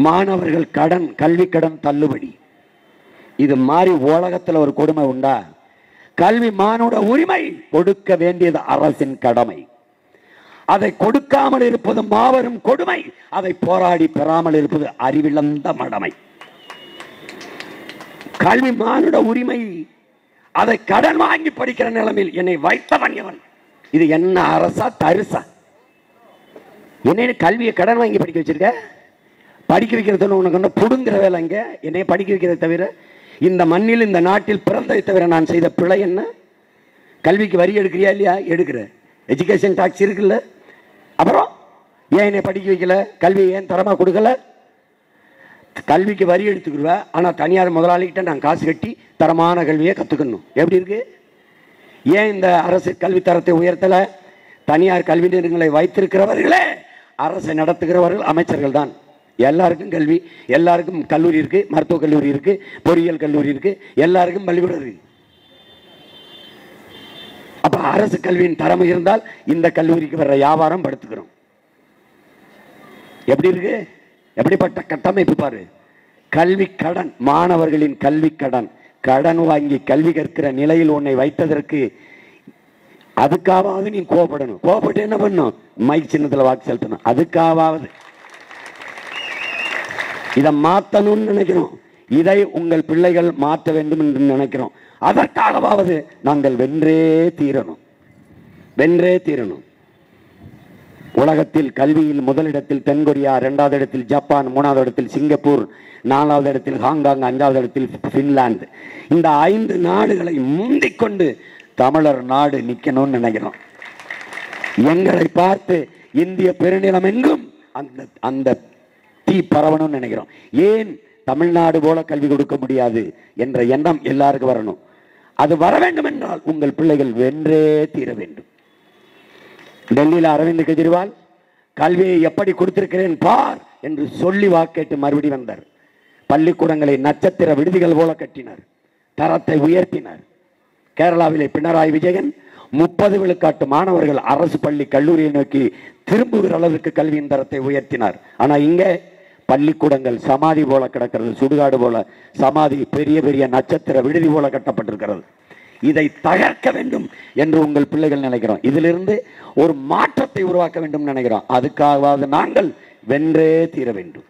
மாணவர்கள் கடன், கல்வி கடன் தள்ளுபடி. இது மாதிரி உலகத்தில் ஒரு கொடுமை உண்டா? கல்வி மானுட உரிமை, கொடுக்க வேண்டியது அரசின் கடமை. அதை கொடுக்காமல் இருப்பது மாபெரும் கொடுமை. அதை போராடி பெறாமல் இருப்பது அறிவிழந்த மடமை. கல்வி மானுட உரிமை, அதை கடன் வாங்கி படிக்கிற நிலைமையில் என்னை வைத்தவன் எவன்? இது என்ன அரசா தரிசா? என்ன கல்வியை கடன் வாங்கி படிக்க வச்சிருக்க? படிக்க வைக்கிறது உனக்கு வந்து புடுங்கிற வேலை. இங்க என்னை படிக்க வைக்கிறத தவிர, இந்த மண்ணில் இந்த நாட்டில் பிறந்ததை தவிர நான் செய்த பிழை என்ன? கல்விக்கு வரி எடுக்கிறியா இல்லையா? எடுக்கிற. எஜுகேஷன் டாக்ஸ் இருக்குல்ல, அப்புறம் ஏன் என்னை படிக்க வைக்கல? கல்வியை ஏன் தரமா கொடுக்கல? கல்விக்கு வரி எடுத்துக்கிடுவேன், ஆனால் தனியார் முதலாளிகிட்ட நான் காசு கட்டி தரமான கல்வியை கற்றுக்கணும். எப்படி இருக்கு? ஏன் இந்த அரசு கல்வி தரத்தை உயர்த்தல? தனியார் கல்வி நிறுவனங்களை வைத்திருக்கிறவர்களே அரசை நடத்துகிறவர்கள் அமைச்சர்கள் தான். எல்லாருக்கும் கல்வி, எல்லாருக்கும் கல்லூரி இருக்கு, மருத்துவக் கல்லூரி இருக்கு, பொறியியல் கல்லூரி இருக்கு, எல்லாருக்கும் பள்ளிக்கூடம் இருக்கு. அப்ப அரசு கல்வியின் தரம் இருந்தால் இந்த கல்லூரிக்கு வர்ற வியாபாரம் படுத்துக்கிறோம். எப்படி இருக்கு? எப்படிப்பட்ட கட்டமைப்பு பாரு. கல்வி கடன், மாணவர்களின் கல்வி கடன், கடன் வாங்கி கல்வி கற்கிற நிலையில் உன்னை வைத்ததற்கு அதுக்காவது நீ கோபப்படணும். கோபப்பட்டு என்ன பண்ணும்? மைக் சின்னத்தில் வாக்கு செலுத்தணும். அதுக்காவது இதை மாற்றணும்னு நினைக்கிறோம். இதை உங்கள் பிள்ளைகள் மாற்ற வேண்டும் என்று நினைக்கிறோம். அதற்காகவாவது நாங்கள் வென்றே தீரணும், வென்றே தீரணும். உலகத்தில் கல்வியில் முதலிடத்தில் தென்கொரியா, 2வது இடத்தில் ஜப்பான், 3வது இடத்தில் சிங்கப்பூர், 4வது இடத்தில் ஹாங்காங், 5வது இடத்தில் பின்லாந்து. இந்த 5 நாடுகளை முந்திக்கொண்டு தமிழர் நாடு நிற்கணும்னு நினைக்கிறோம். எங்களை பார்த்து இந்திய பெருநிலம் எங்கும் அந்த தீ பரவணும்னு நினைக்கிறோம். ஏன் தமிழ்நாடு போல கல்வி கொடுக்க முடியாது என்ற எண்ணம் எல்லாருக்கும் வரணும். அது வர வேண்டும் என்றால் உங்கள் பிள்ளைகள் வென்றே தீர வேண்டும். டெல்லியில் அரவிந்த் கெஜ்ரிவால் கல்வியை எப்படி கொடுத்திருக்கிறேன் பார் என்று சொல்லி வாக்கேட்டு மறுபடி வந்தார். பள்ளிக்கூடங்களை நட்சத்திர விடுதிகள் போல கட்டினார், தரத்தை உயர்த்தினார். கேரளாவிலே பினராயி விஜயன் 30 விழுக்காட்டு மாணவர்கள் அரசு பள்ளி கல்லூரியை நோக்கி திரும்புகிற அளவுக்கு கல்வியின் தரத்தை உயர்த்தினார். ஆனா இங்க பள்ளிக்கூடங்கள் சமாதி போல கிடக்கிறது, சுடுகாடு போல. சமாதி பெரிய பெரிய நட்சத்திர விடுதி போல கட்டப்பட்டிருக்கிறது. இதை தகர்க்க வேண்டும் என்று உங்கள் பிள்ளைகள் நினைக்கிறோம். இதிலிருந்து ஒரு மாற்றத்தை உருவாக்க வேண்டும் நினைக்கிறோம். அதுக்காகவாவது நாங்கள் வென்றே தீர வேண்டும்.